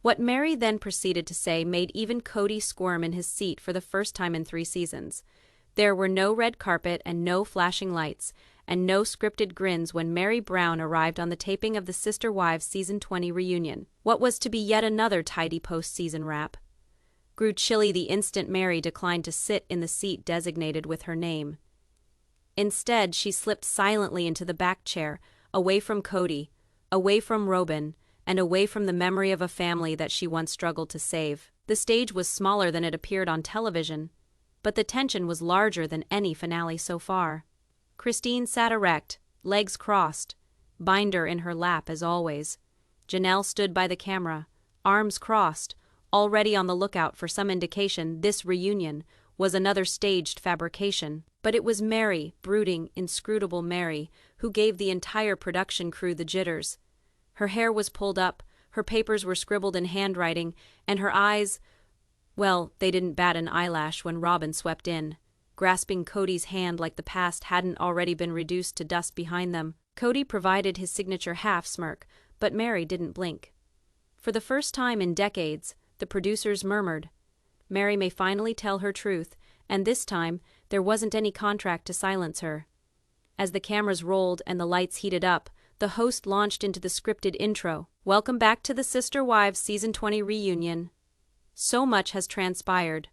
What Meri then proceeded to say made even Cody squirm in his seat for the first time in 3 seasons. There were no red carpet and no flashing lights, and no scripted grins when Meri Brown arrived on the taping of the Sister Wives Season 20 reunion. What was to be yet another tidy post-season wrap grew chilly the instant Meri declined to sit in the seat designated with her name. Instead, she slipped silently into the back chair, away from Cody, away from Robyn, and away from the memory of a family that she once struggled to save. The stage was smaller than it appeared on television, but the tension was larger than any finale so far. Christine sat erect, legs crossed, binder in her lap as always. Janelle stood by the camera, arms crossed, already on the lookout for some indication this reunion was another staged fabrication. But it was Meri, brooding, inscrutable Meri, who gave the entire production crew the jitters. Her hair was pulled up, her papers were scribbled in handwriting, and her eyes, well, they didn't bat an eyelash when Robyn swept in, grasping Cody's hand like the past hadn't already been reduced to dust behind them. Cody provided his signature half-smirk, but Meri didn't blink. For the first time in decades, the producers murmured, "Meri may finally tell her truth," and this time, there wasn't any contract to silence her. As the cameras rolled and the lights heated up, the host launched into the scripted intro. "Welcome back to the Sister Wives Season 20 reunion. So much has transpired.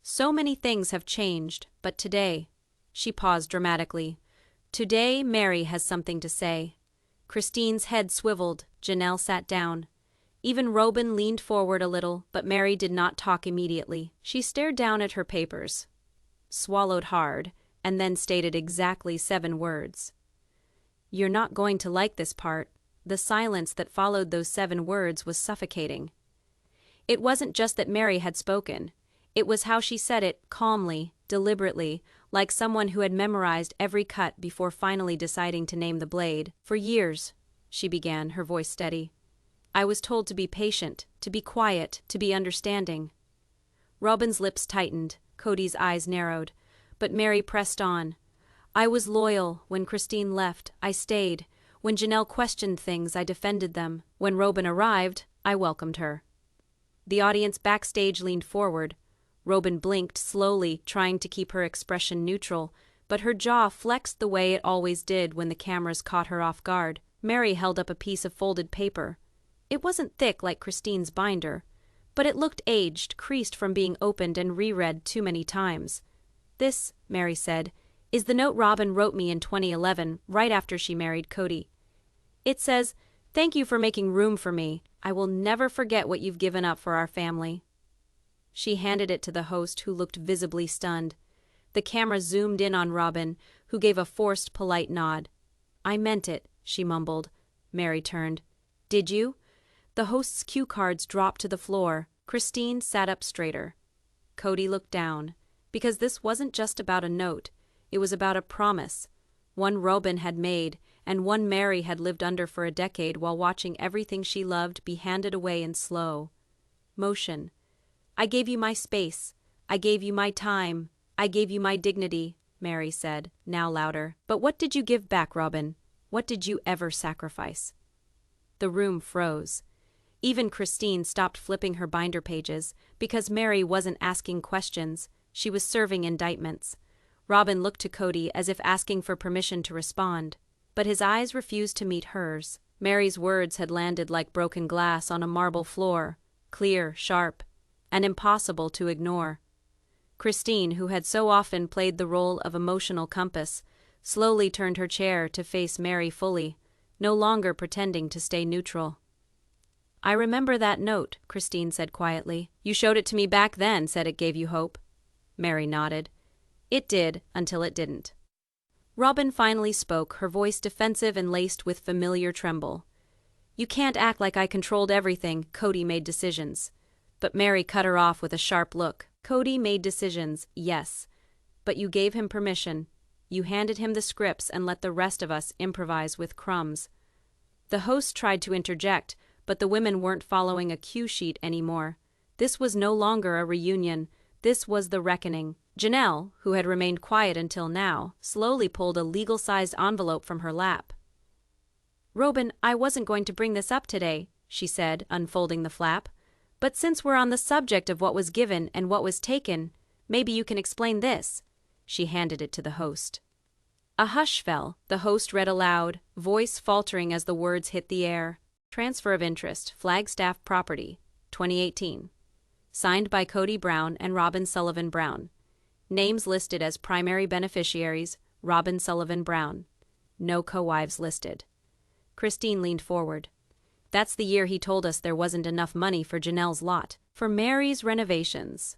So many things have changed, but today," she paused dramatically, "today Meri has something to say." Christine's head swiveled, Janelle sat down. Even Robyn leaned forward a little, but Meri did not talk immediately. She stared down at her papers, swallowed hard, and then stated exactly 7 words. "You're not going to like this part." The silence that followed those 7 words was suffocating. It wasn't just that Meri had spoken. It was how she said it, calmly, deliberately, like someone who had memorized every cut before finally deciding to name the blade. "For years," she began, her voice steady, "I was told to be patient, to be quiet, to be understanding." Robyn's lips tightened, Cody's eyes narrowed, but Meri pressed on. "I was loyal. When Christine left, I stayed. When Janelle questioned things, I defended them. When Robyn arrived, I welcomed her." The audience backstage leaned forward. Robyn blinked slowly, trying to keep her expression neutral, but her jaw flexed the way it always did when the cameras caught her off guard. Meri held up a piece of folded paper. It wasn't thick like Christine's binder, but it looked aged, creased from being opened and reread too many times. "This," Meri said, "is the note Robyn wrote me in 2011, right after she married Cody. It says, 'Thank you for making room for me. I will never forget what you've given up for our family.'" She handed it to the host, who looked visibly stunned. The camera zoomed in on Robyn, who gave a forced, polite nod. "I meant it," she mumbled. Meri turned. "Did you?" The host's cue cards dropped to the floor. Christine sat up straighter. Cody looked down, because this wasn't just about a note. It was about a promise, one Robyn had made, and one Meri had lived under for a decade while watching everything she loved be handed away in slow motion. "I gave you my space. I gave you my time. I gave you my dignity," Meri said, now louder. "But what did you give back, Robyn? What did you ever sacrifice?" The room froze. Even Christine stopped flipping her binder pages, because Meri wasn't asking questions, she was serving indictments. Robyn looked to Cody as if asking for permission to respond, but his eyes refused to meet hers. Meri's words had landed like broken glass on a marble floor, clear, sharp, and impossible to ignore. Christine, who had so often played the role of emotional compass, slowly turned her chair to face Meri fully, no longer pretending to stay neutral. "I remember that note," Christine said quietly. "You showed it to me back then, said it gave you hope." Meri nodded. "It did, until it didn't." Robyn finally spoke, her voice defensive and laced with familiar tremble. "You can't act like I controlled everything. Cody made decisions." But Meri cut her off with a sharp look. "Cody made decisions, yes. But you gave him permission. You handed him the scripts and let the rest of us improvise with crumbs." The host tried to interject, but the women weren't following a cue sheet anymore. This was no longer a reunion. This was the reckoning. Janelle, who had remained quiet until now, slowly pulled a legal-sized envelope from her lap. "Robyn, I wasn't going to bring this up today," she said, unfolding the flap. But since we're on the subject of what was given and what was taken, maybe you can explain this." She handed it to the host. A hush fell. The host read aloud, voice faltering as the words hit the air. "Transfer of interest, Flagstaff Property, 2018. Signed by Kody Brown and Robyn Sullivan Brown. Names listed as primary beneficiaries, Robyn Sullivan Brown. No co-wives listed." Christine leaned forward. "That's the year he told us there wasn't enough money for Janelle's lot, for Meri's renovations."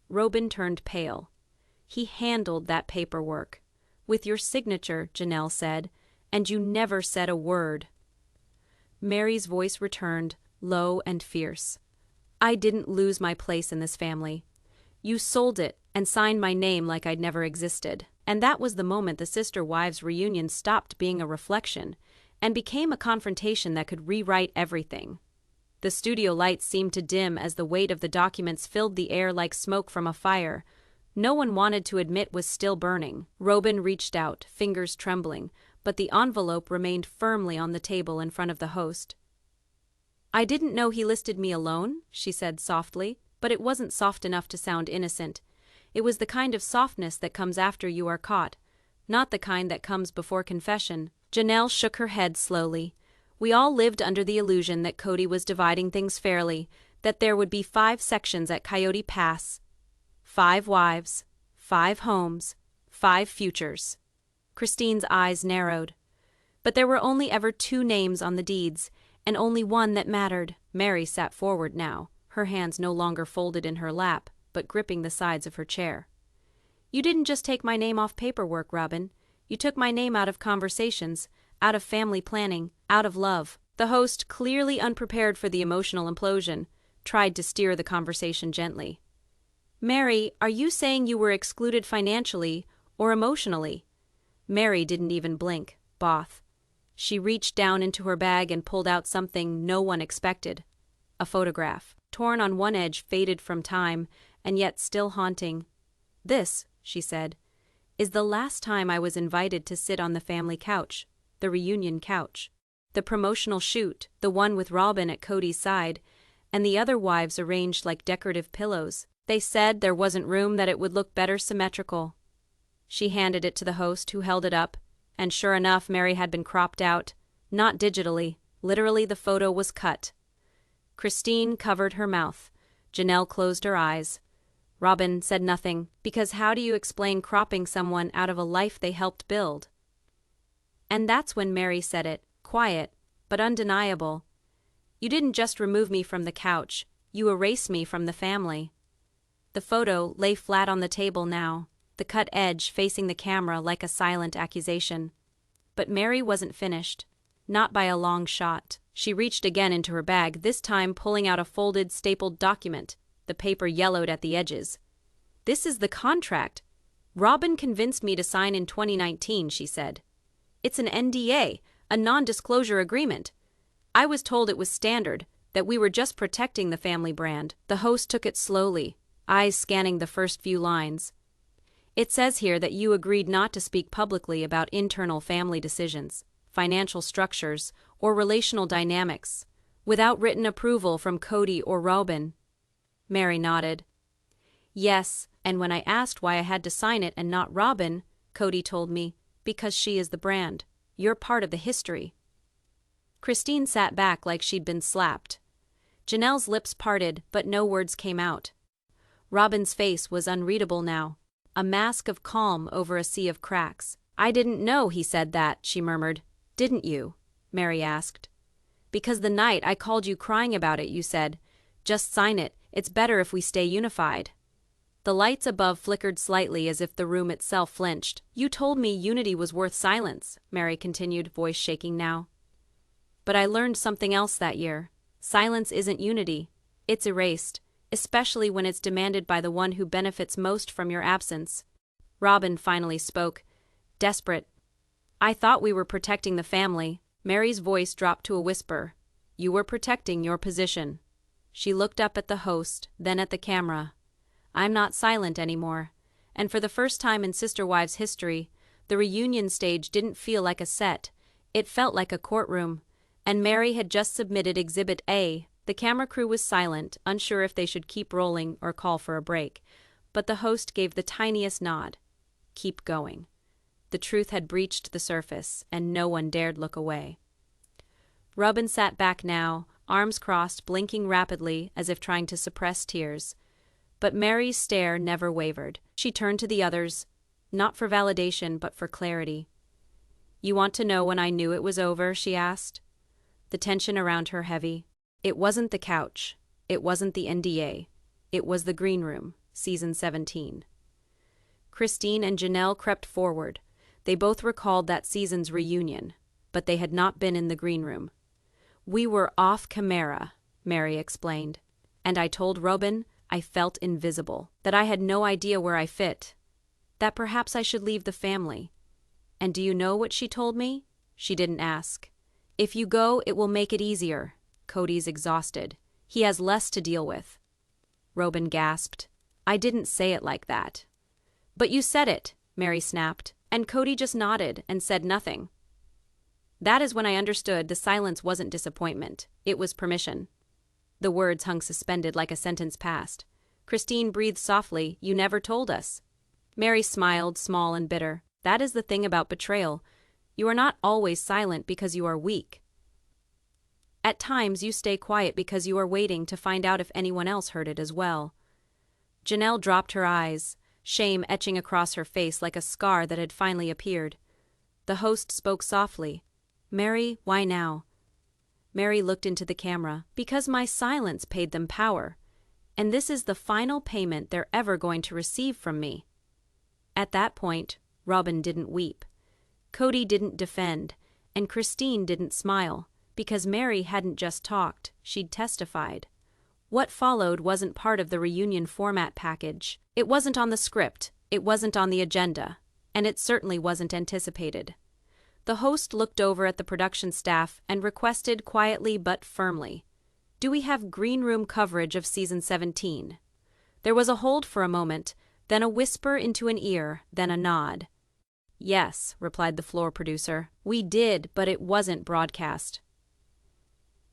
Robyn turned pale. "He handled that paperwork. With your signature," Janelle said, "and you never said a word." Meri's voice returned, low and fierce. "I didn't lose my place in this family. You sold it and signed my name like I'd never existed." And that was the moment the sister wives' reunion stopped being a reflection and became a confrontation that could rewrite everything. The studio lights seemed to dim as the weight of the documents filled the air like smoke from a fire no one wanted to admit was still burning. Robyn reached out, fingers trembling, but the envelope remained firmly on the table in front of the host. "I didn't know he listed me alone," she said softly, but it wasn't soft enough to sound innocent. It was the kind of softness that comes after you are caught, not the kind that comes before confession. Janelle shook her head slowly. "We all lived under the illusion that Cody was dividing things fairly, that there would be 5 sections at Coyote Pass. 5 wives, 5 homes, 5 futures." Christine's eyes narrowed. "But there were only ever 2 names on the deeds, and only one that mattered." Meri sat forward now, her hands no longer folded in her lap, but gripping the sides of her chair. "You didn't just take my name off paperwork, Robyn. You took my name out of conversations, out of family planning, out of love." The host, clearly unprepared for the emotional implosion, tried to steer the conversation gently. "Meri, are you saying you were excluded financially or emotionally?" Meri didn't even blink. Both. She reached down into her bag and pulled out something no one expected. A photograph, torn on one edge, faded from time, and yet still haunting. "This," she said, "is the last time I was invited to sit on the family couch, the reunion couch. The promotional shoot, the one with Robyn at Cody's side, and the other wives arranged like decorative pillows. They said there wasn't room, that it would look better symmetrical." She handed it to the host, who held it up, and sure enough, Meri had been cropped out. Not digitally, literally the photo was cut. Christine covered her mouth. Janelle closed her eyes. Robyn said nothing, because how do you explain cropping someone out of a life they helped build? And that's when Meri said it, quiet, but undeniable. "You didn't just remove me from the couch, you erased me from the family." The photo lay flat on the table now, the cut edge facing the camera like a silent accusation. But Meri wasn't finished. Not by a long shot. She reached again into her bag, this time pulling out a folded, stapled document, the paper yellowed at the edges. "This is the contract. Robyn convinced me to sign in 2019, she said. It's an NDA, a non-disclosure agreement. I was told it was standard, that we were just protecting the family brand." The host took it slowly, eyes scanning the first few lines. "It says here that you agreed not to speak publicly about internal family decisions, financial structures, or relational dynamics, without written approval from Cody or Robyn." Meri nodded. "Yes, and when I asked why I had to sign it and not Robyn, Cody told me, because she is the brand. You're part of the history." Christine sat back like she'd been slapped. Janelle's lips parted, but no words came out. Robyn's face was unreadable now, a mask of calm over a sea of cracks. "I didn't know he said that," she murmured. "Didn't you?" Meri asked. "Because the night I called you crying about it, you said, 'Just sign it, it's better if we stay unified.'" The lights above flickered slightly as if the room itself flinched. "You told me unity was worth silence," Meri continued, voice shaking now. "But I learned something else that year. Silence isn't unity. It's erased, especially when it's demanded by the one who benefits most from your absence." Robyn finally spoke, desperate. "I thought we were protecting the family." Meri's voice dropped to a whisper. "You were protecting your position." She looked up at the host, then at the camera. "I'm not silent anymore." And for the first time in Sister Wives history, the reunion stage didn't feel like a set. It felt like a courtroom. And Meri had just submitted Exhibit A, The camera crew was silent, unsure if they should keep rolling or call for a break. But the host gave the tiniest nod. Keep going. The truth had breached the surface, and no one dared look away. Robyn sat back now, arms crossed, blinking rapidly as if trying to suppress tears. But Meri's stare never wavered. She turned to the others, not for validation but for clarity. "You want to know when I knew it was over?" she asked. The tension around her heavy. It wasn't the couch. It wasn't the NDA. It was the green room, season 17. Christine and Janelle crept forward. They both recalled that season's reunion, but they had not been in the green room. "We were off camera," Meri explained. "And I told Robyn I felt invisible, that I had no idea where I fit, that perhaps I should leave the family. And do you know what she told me?" She didn't ask. "If you go, it will make it easier. Cody's exhausted. He has less to deal with." Robyn gasped. "I didn't say it like that." "But you said it," Meri snapped, and Cody just nodded and said nothing. That is when I understood the silence wasn't disappointment, it was permission. The words hung suspended like a sentence passed. Christine breathed softly. "You never told us." Meri smiled, small and bitter. "That is the thing about betrayal. You are not always silent because you are weak. At times you stay quiet because you are waiting to find out if anyone else heard it as well." Janelle dropped her eyes, shame etching across her face like a scar that had finally appeared. The host spoke softly. "Meri, why now?" Meri looked into the camera. "Because my silence paid them power. And this is the final payment they're ever going to receive from me." At that point, Robyn didn't weep. Cody didn't defend, and Christine didn't smile, because Meri hadn't just talked, she'd testified. What followed wasn't part of the reunion format package. It wasn't on the script, it wasn't on the agenda, and it certainly wasn't anticipated. The host looked over at the production staff and requested quietly but firmly, "Do we have green room coverage of season 17? There was a hold for a moment, then a whisper into an ear, then a nod. "Yes," replied the floor producer. "We did, but it wasn't broadcast."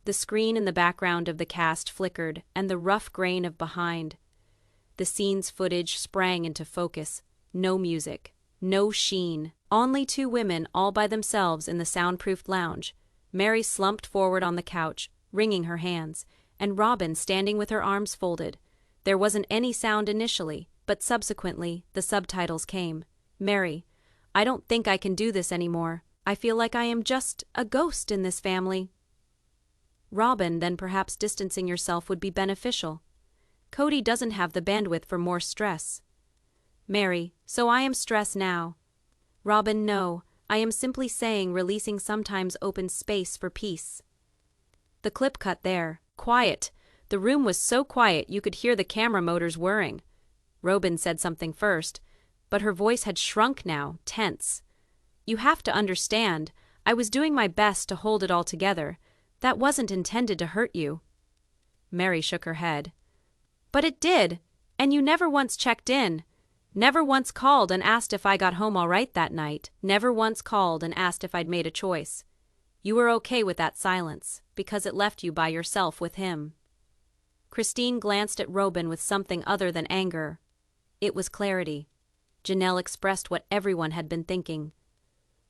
The screen in the background of the cast flickered, and the rough grain of behind. The scene's footage sprang into focus. No music, no sheen, only two women all by themselves in the soundproofed lounge. Meri slumped forward on the couch, wringing her hands, and Robyn standing with her arms folded. There wasn't any sound initially, but subsequently the subtitles came. "Meri, I don't think I can do this anymore. I feel like I am just a ghost in this family." "Robyn, then perhaps distancing yourself would be beneficial. Cody doesn't have the bandwidth for more stress." "Meri, so I am stressed now." "Robyn, no. I am simply saying releasing sometimes opens space for peace." The clip cut there. Quiet. The room was so quiet you could hear the camera motors whirring. Robyn said something first, but her voice had shrunk now, tense. "You have to understand, I was doing my best to hold it all together. That wasn't intended to hurt you." Meri shook her head. "But it did, and you never once checked in. Never once called and asked if I got home all right that night. Never once called and asked if I'd made a choice. You were okay with that silence, because it left you by yourself with him." Christine glanced at Robyn with something other than anger. It was clarity. Janelle expressed what everyone had been thinking.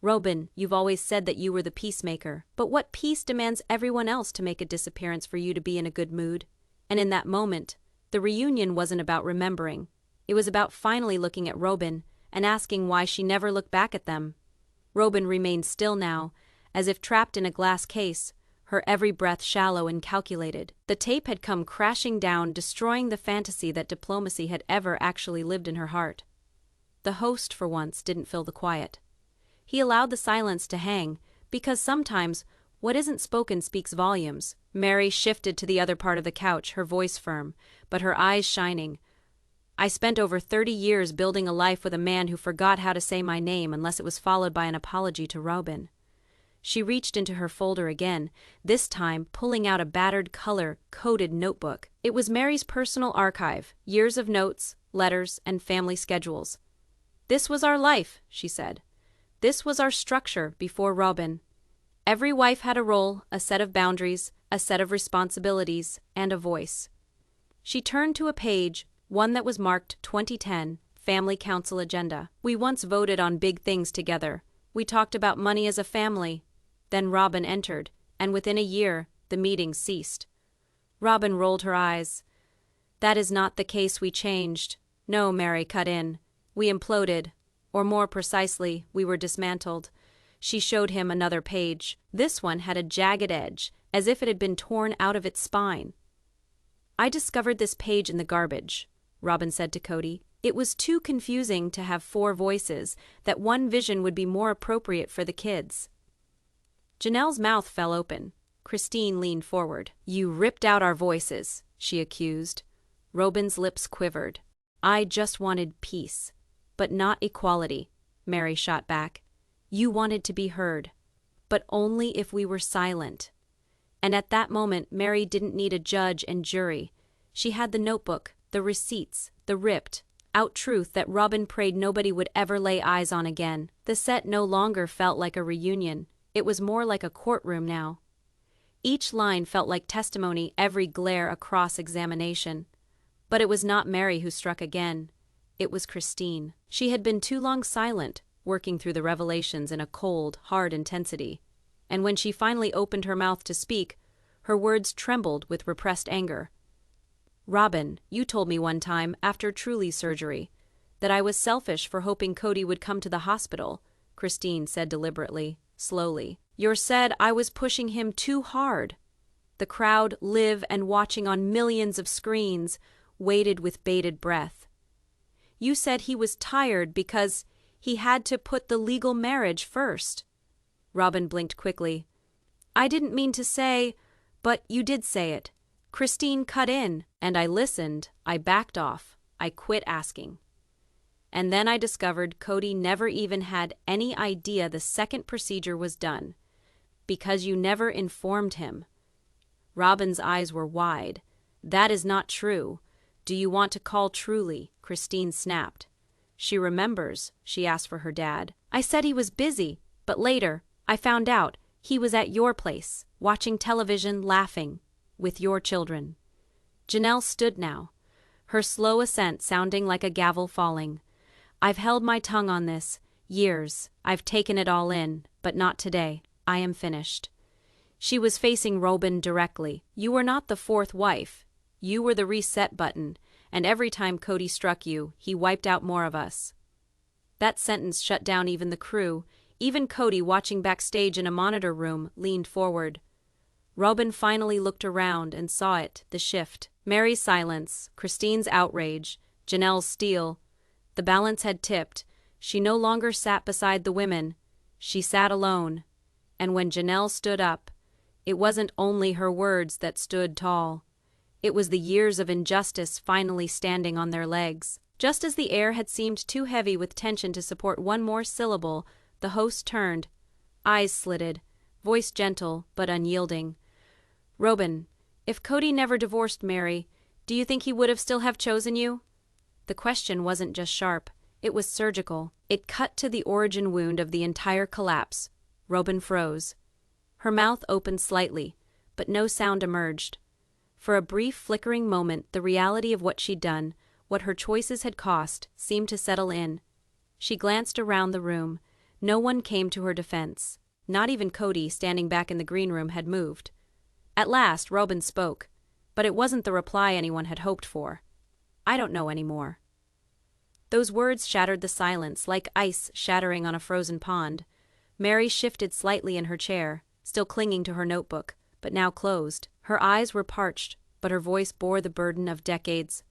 "Robyn, you've always said that you were the peacemaker, but what peace demands everyone else to make a disappearance for you to be in a good mood?" And in that moment, the reunion wasn't about remembering. It was about finally looking at Robyn and asking why she never looked back at them. Robyn remained still now, as if trapped in a glass case, her every breath shallow and calculated. The tape had come crashing down, destroying the fantasy that diplomacy had ever actually lived in her heart. The host, for once, didn't fill the quiet. He allowed the silence to hang, because sometimes what isn't spoken speaks volumes. Meri shifted to the other part of the couch, her voice firm, but her eyes shining. "I spent over 30 years building a life with a man who forgot how to say my name unless it was followed by an apology to Robyn." She reached into her folder again, this time pulling out a battered, color-coded notebook. It was Meri's personal archive, years of notes, letters, and family schedules. "This was our life," she said. "This was our structure before Robyn. Every wife had a role, a set of boundaries, a set of responsibilities, and a voice. She turned to a page, one that was marked 2010, Family Council Agenda. We once voted on big things together. We talked about money as a family. Then Robyn entered, and within a year, the meeting ceased. Robyn rolled her eyes. That is not the case. We changed. No, Meri cut in. We imploded. Or more precisely, we were dismantled. She showed him another page. This one had a jagged edge, as if it had been torn out of its spine. I discovered this page in the garbage, Robyn said to Cody. It was too confusing to have 4 voices, that one vision would be more appropriate for the kids. Janelle's mouth fell open. Christine leaned forward. You ripped out our voices, she accused. Robyn's lips quivered. I just wanted peace. But not equality, Meri shot back. You wanted to be heard. But only if we were silent. And at that moment, Meri didn't need a judge and jury. She had the notebook, the receipts, the ripped-out truth that Robyn prayed nobody would ever lay eyes on again. The set no longer felt like a reunion. It was more like a courtroom now. Each line felt like testimony, every glare a cross-examination. But it was not Meri who struck again. It was Christine. She had been too long silent, working through the revelations in a cold, hard intensity. And when she finally opened her mouth to speak, her words trembled with repressed anger. Robyn, you told me one time, after Truly's surgery, that I was selfish for hoping Cody would come to the hospital, Christine said deliberately, slowly. You said I was pushing him too hard. The crowd, live and watching on millions of screens, waited with bated breath. You said he was tired because he had to put the legal marriage first. Robyn blinked quickly. I didn't mean to say, but you did say it. Christine cut in, and I listened, I backed off, I quit asking. And then I discovered Cody never even had any idea the second procedure was done. Because you never informed him. Robyn's eyes were wide. That is not true. Do you want to call Truly? Christine snapped. She remembers, she asked for her dad. I said he was busy, but later, I found out he was at your place, watching television, laughing, with your children. Janelle stood now, her slow assent sounding like a gavel falling. I've held my tongue on this, years. I've taken it all in, but not today. I am finished. She was facing Robyn directly. You were not the 4th wife. You were the reset button, and every time Cody struck you, he wiped out more of us. That sentence shut down even the crew. Even Cody, watching backstage in a monitor room, leaned forward. Robyn finally looked around and saw it, the shift. Meri's silence, Christine's outrage, Janelle's steel. The balance had tipped. She no longer sat beside the women. She sat alone. And when Janelle stood up, it wasn't only her words that stood tall. It was the years of injustice finally standing on their legs. Just as the air had seemed too heavy with tension to support one more syllable, the host turned, eyes slitted, voice gentle but unyielding. Robyn, if Cody never divorced Meri, do you think he would have still have chosen you? The question wasn't just sharp, it was surgical. It cut to the origin wound of the entire collapse. Robyn froze. Her mouth opened slightly, but no sound emerged. For a brief flickering moment, the reality of what she'd done, what her choices had cost, seemed to settle in. She glanced around the room. No one came to her defense. Not even Cody, standing back in the green room, had moved. At last, Robyn spoke, but it wasn't the reply anyone had hoped for. I don't know anymore. Those words shattered the silence, like ice shattering on a frozen pond. Meri shifted slightly in her chair, still clinging to her notebook, but now closed. Her eyes were parched, but her voice bore the burden of decades.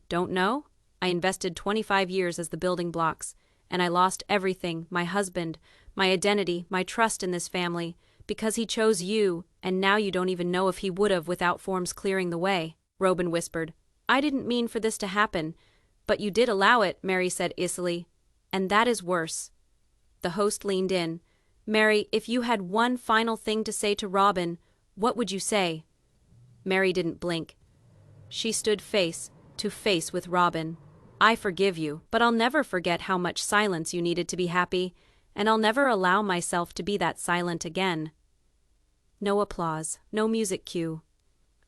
Don't know? I invested 25 years as the building blocks, and I lost everything, my husband, my identity, my trust in this family, because he chose you, and now you don't even know if he would have without forms clearing the way, Robyn whispered. I didn't mean for this to happen, but you did allow it, Meri said icily, and that is worse. The host leaned in. Meri, if you had one final thing to say to Robyn, what would you say? Meri didn't blink. She stood face to face with Robyn. I forgive you, but I'll never forget how much silence you needed to be happy, and I'll never allow myself to be that silent again. No applause, no music cue.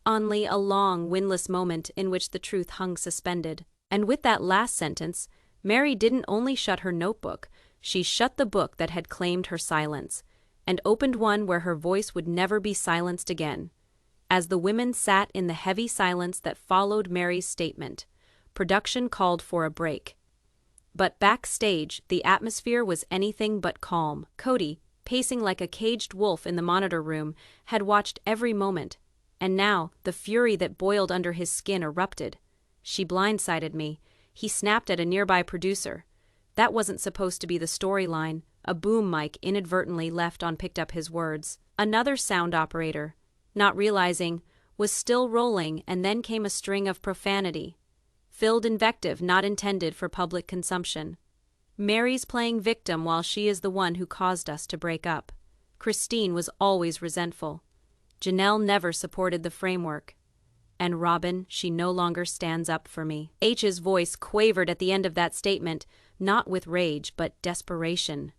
Only a long, windless moment in which the truth hung suspended. And with that last sentence, Meri didn't only shut her notebook, she shut the book that had claimed her silence, and opened one where her voice would never be silenced again. As the women sat in the heavy silence that followed Meri's statement, production called for a break. But backstage, the atmosphere was anything but calm. Cody, pacing like a caged wolf in the monitor room, had watched every moment, and now the fury that boiled under his skin erupted. "She blindsided me," he snapped at a nearby producer. That wasn't supposed to be the storyline. A boom mic inadvertently left on picked up his words. Another sound operator, not realizing, was still rolling, and then came a string of profanity. Filled invective not intended for public consumption. "Meri's playing victim while she is the one who caused us to break up. Christine was always resentful. Janelle never supported the framework. And Robyn, she no longer stands up for me." H's voice quavered at the end of that statement, not with rage, but desperation.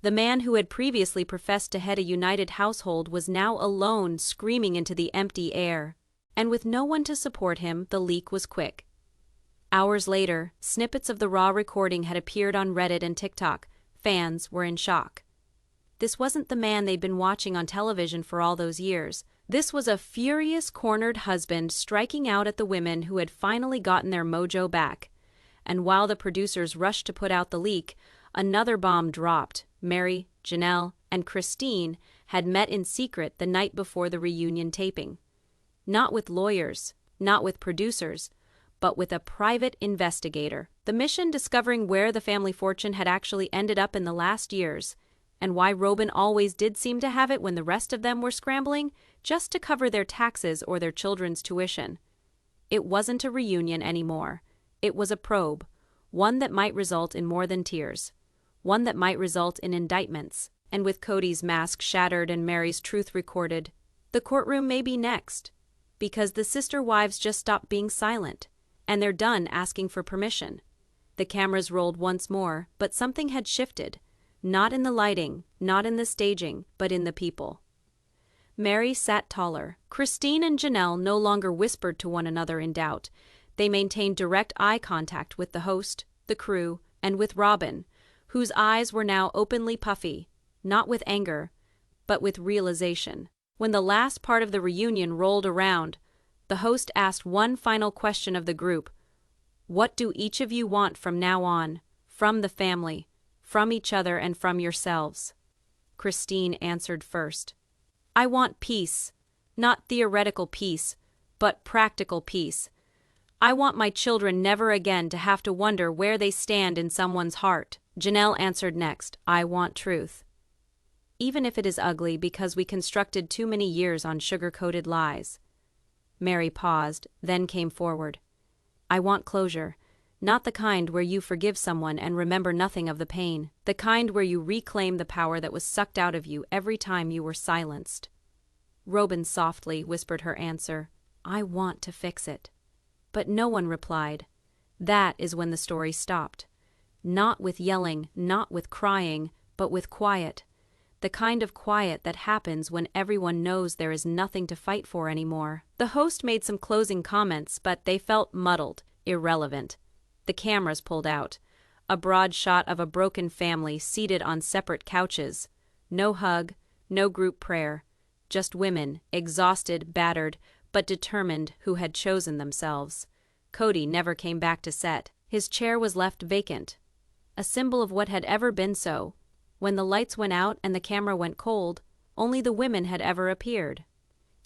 The man who had previously professed to head a united household was now alone, screaming into the empty air. And with no one to support him, the leak was quick. Hours later, snippets of the raw recording had appeared on Reddit and TikTok. Fans were in shock. This wasn't the man they'd been watching on television for all those years. This was a furious, cornered husband striking out at the women who had finally gotten their mojo back. And while the producers rushed to put out the leak, another bomb dropped. Meri, Janelle, and Christine had met in secret the night before the reunion taping. Not with lawyers, not with producers, but with a private investigator. The mission discovering where the family fortune had actually ended up in the last years, and why Robyn always did seem to have it when the rest of them were scrambling just to cover their taxes or their children's tuition. It wasn't a reunion anymore. It was a probe, one that might result in more than tears, one that might result in indictments. And with Cody's mask shattered and Meri's truth recorded, the courtroom may be next, because the sister wives just stopped being silent, and they're done asking for permission. The cameras rolled once more, but something had shifted. Not in the lighting, not in the staging, but in the people. Meri sat taller. Christine and Janelle no longer whispered to one another in doubt. They maintained direct eye contact with the host, the crew, and with Robyn, whose eyes were now openly puffy, not with anger, but with realization. When the last part of the reunion rolled around, the host asked one final question of the group. "What do each of you want from now on, from the family, from each other, and from yourselves?" Christine answered first. "I want peace, not theoretical peace, but practical peace. I want my children never again to have to wonder where they stand in someone's heart." Janelle answered next. "I want truth. Even if it is ugly because we constructed too many years on sugar-coated lies." Meri paused, then came forward. "I want closure. Not the kind where you forgive someone and remember nothing of the pain. The kind where you reclaim the power that was sucked out of you every time you were silenced." Robyn softly whispered her answer. "I want to fix it." But no one replied. That is when the story stopped. Not with yelling, not with crying, but with quiet. The kind of quiet that happens when everyone knows there is nothing to fight for anymore. The host made some closing comments, but they felt muddled, irrelevant. The cameras pulled out. A broad shot of a broken family seated on separate couches. No hug, no group prayer. Just women, exhausted, battered, but determined, who had chosen themselves. Cody never came back to set. His chair was left vacant. A symbol of what had ever been so. When the lights went out and the camera went cold, only the women had ever appeared.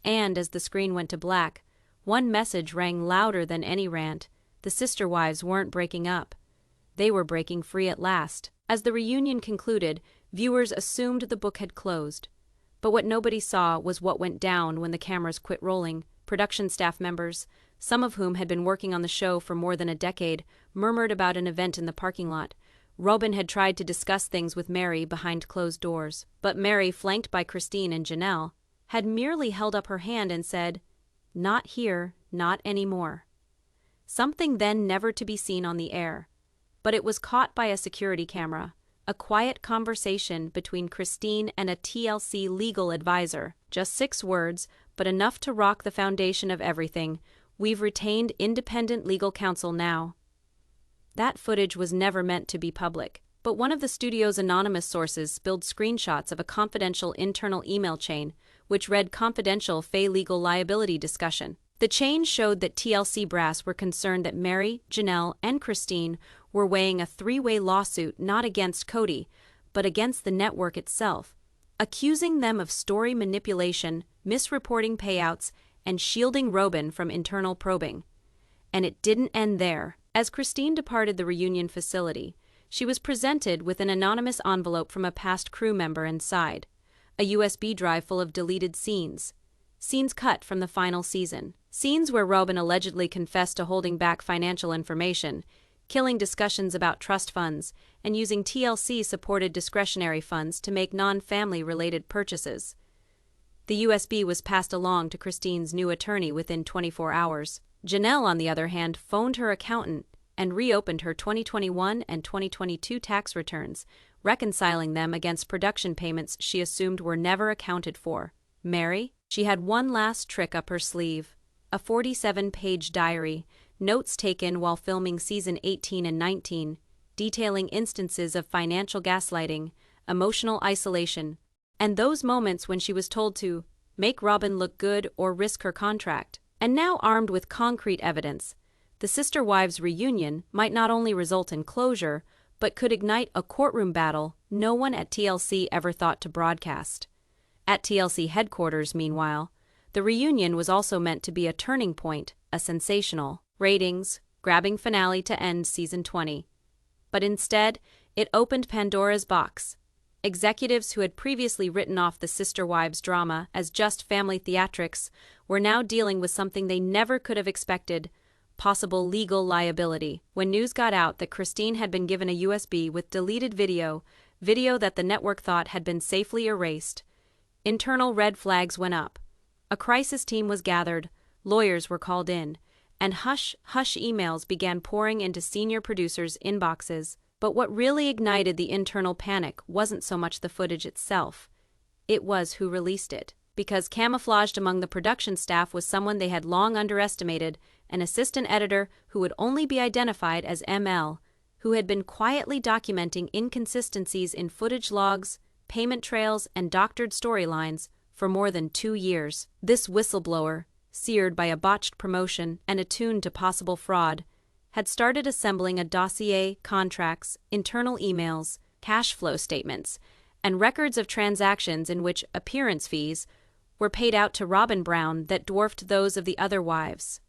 And as the screen went to black, one message rang louder than any rant. The sister wives weren't breaking up. They were breaking free at last. As the reunion concluded, viewers assumed the book had closed. But what nobody saw was what went down when the cameras quit rolling. Production staff members, some of whom had been working on the show for more than a decade, murmured about an event in the parking lot. Robyn had tried to discuss things with Meri behind closed doors, but Meri, flanked by Christine and Janelle, had merely held up her hand and said, "Not here, not anymore." Something then never to be seen on the air, but it was caught by a security camera. a quiet conversation between Christine and a TLC legal advisor. Just 6 words, but enough to rock the foundation of everything. "We've retained independent legal counsel now." That footage was never meant to be public, but one of the studio's anonymous sources spilled screenshots of a confidential internal email chain, which read "Confidential Faye Legal Liability Discussion." The chain showed that TLC brass were concerned that Meri, Janelle, and Christine were weighing a 3-way lawsuit not against Cody, but against the network itself, accusing them of story manipulation, misreporting payouts, and shielding Robyn from internal probing. And it didn't end there. As Christine departed the reunion facility, she was presented with an anonymous envelope from a past crew member inside, a USB drive full of deleted scenes cut from the final season. Scenes where Robyn allegedly confessed to holding back financial information, killing discussions about trust funds, and using TLC-supported discretionary funds to make non-family-related purchases. The USB was passed along to Christine's new attorney within 24 hours. Janelle, on the other hand, phoned her accountant and reopened her 2021 and 2022 tax returns, reconciling them against production payments she assumed were never accounted for. Meri? She had one last trick up her sleeve. A 47-page diary, notes taken while filming season 18 and 19, detailing instances of financial gaslighting, emotional isolation, and those moments when she was told to make Robyn look good or risk her contract. And now, armed with concrete evidence, the sister wives' reunion might not only result in closure, but could ignite a courtroom battle no one at TLC ever thought to broadcast. At TLC headquarters, meanwhile, the reunion was also meant to be a turning point, a sensational, ratings-grabbing finale to end season 20. But instead, it opened Pandora's box. Executives who had previously written off the sister wives drama as just family theatrics were now dealing with something they never could have expected: possible legal liability. When news got out that Christine had been given a USB with deleted video that the network thought had been safely erased, internal red flags went up. A crisis team was gathered, lawyers were called in, and hush-hush emails began pouring into senior producers' inboxes. But what really ignited the internal panic wasn't so much the footage itself. It was who released it. Because camouflaged among the production staff was someone they had long underestimated, an assistant editor who would only be identified as ML, who had been quietly documenting inconsistencies in footage logs, payment trails, and doctored storylines for more than 2 years. This whistleblower, seared by a botched promotion and attuned to possible fraud, had started assembling a dossier, contracts, internal emails, cash flow statements, and records of transactions in which appearance fees were paid out to Robyn Brown that dwarfed those of the other wives.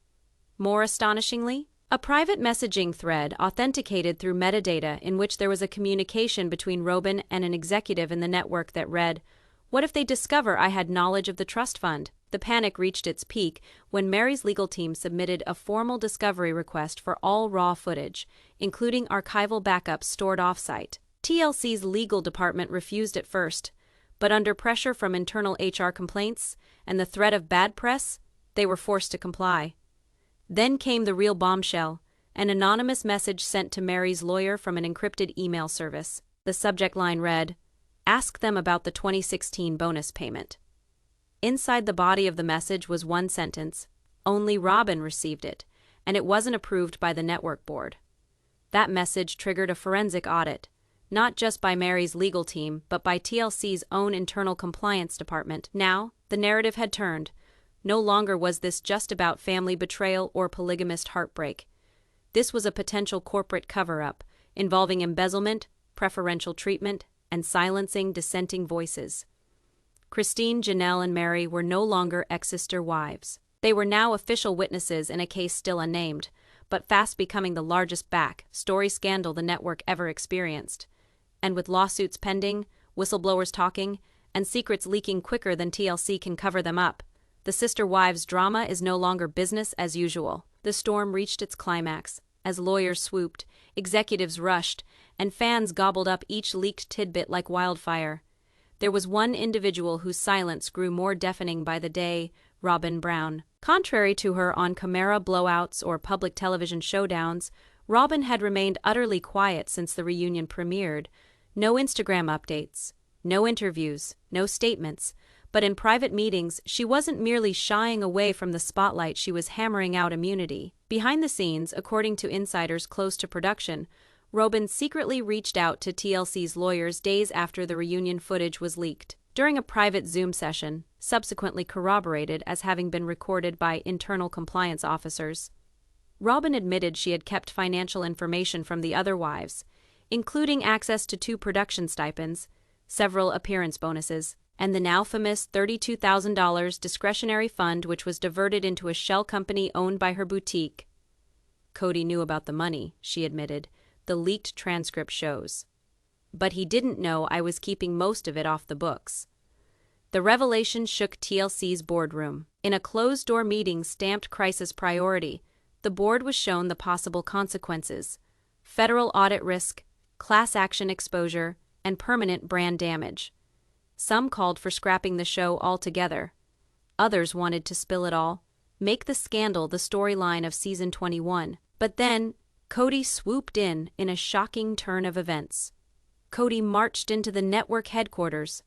More astonishingly, a private messaging thread authenticated through metadata in which there was a communication between Robyn and an executive in the network that read, "What if they discover I had knowledge of the trust fund?" The panic reached its peak when Meri's legal team submitted a formal discovery request for all raw footage, including archival backups stored off-site. TLC's legal department refused at first, but under pressure from internal HR complaints and the threat of bad press, they were forced to comply. Then came the real bombshell, an anonymous message sent to Meri's lawyer from an encrypted email service. The subject line read, "Ask them about the 2016 bonus payment." Inside the body of the message was one sentence: only Robyn received it, and it wasn't approved by the network board. That message triggered a forensic audit, not just by Meri's legal team, but by TLC's own internal compliance department. Now, the narrative had turned. No longer was this just about family betrayal or polygamist heartbreak. This was a potential corporate cover-up, involving embezzlement, preferential treatment, and silencing dissenting voices. Christine, Janelle, and Meri were no longer ex-sister wives. They were now official witnesses in a case still unnamed, but fast becoming the largest back-story scandal the network ever experienced. And with lawsuits pending, whistleblowers talking, and secrets leaking quicker than TLC can cover them up, the sister wives drama is no longer business as usual. The storm reached its climax as lawyers swooped, executives rushed, and fans gobbled up each leaked tidbit like wildfire. There was one individual whose silence grew more deafening by the day: Robyn Brown. Contrary to her on-camera blowouts or public television showdowns, Robyn had remained utterly quiet since the reunion premiered, No Instagram updates, no interviews, no statements, but in private meetings, she wasn't merely shying away from the spotlight, she was hammering out immunity. Behind the scenes, according to insiders close to production, Robyn secretly reached out to TLC's lawyers days after the reunion footage was leaked. During a private Zoom session, subsequently corroborated as having been recorded by internal compliance officers, Robyn admitted she had kept financial information from the other wives, including access to 2 production stipends, several appearance bonuses, and the now famous $32,000 discretionary fund which was diverted into a shell company owned by her boutique. Cody knew about the money, she admitted, the leaked transcript shows. But he didn't know I was keeping most of it off the books. The revelation shook TLC's boardroom. In a closed-door meeting stamped crisis priority, the board was shown the possible consequences: federal audit risk, class action exposure, and permanent brand damage. Some called for scrapping the show altogether. Others wanted to spill it all, make the scandal the storyline of season 21. But then, Cody swooped in a shocking turn of events. Cody marched into the network headquarters,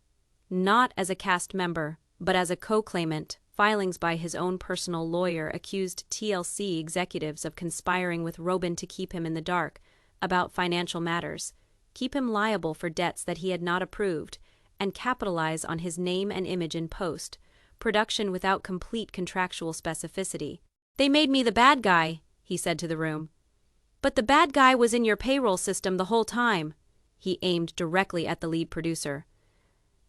not as a cast member, but as a co-claimant. Filings by his own personal lawyer accused TLC executives of conspiring with Robyn to keep him in the dark about financial matters, keep him liable for debts that he had not approved, and capitalize on his name and image in post-production without complete contractual specificity. "They made me the bad guy," he said to the room. "But the bad guy was in your payroll system the whole time." He aimed directly at the lead producer.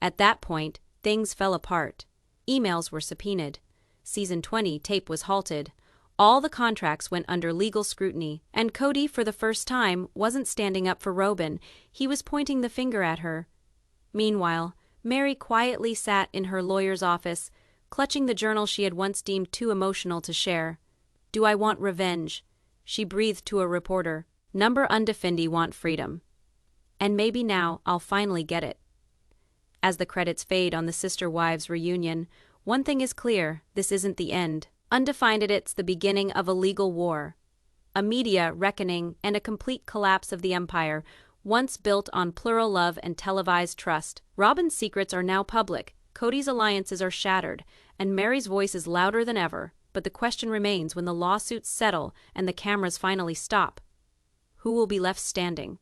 At that point, things fell apart. Emails were subpoenaed. Season 20 tape was halted. All the contracts went under legal scrutiny, and Cody, for the first time, wasn't standing up for Robyn. He was pointing the finger at her. Meanwhile, Meri quietly sat in her lawyer's office, clutching the journal she had once deemed too emotional to share. "Do I want revenge?" she breathed to a reporter. "Number undefended want freedom. And maybe now I'll finally get it." As the credits fade on the Sister Wives reunion, one thing is clear: this isn't the end. Undefined, it's the beginning of a legal war, a media reckoning, and a complete collapse of the empire, once built on plural love and televised trust. Robyn's secrets are now public, Cody's alliances are shattered, and Meri's voice is louder than ever. But the question remains: when the lawsuits settle and the cameras finally stop, who will be left standing?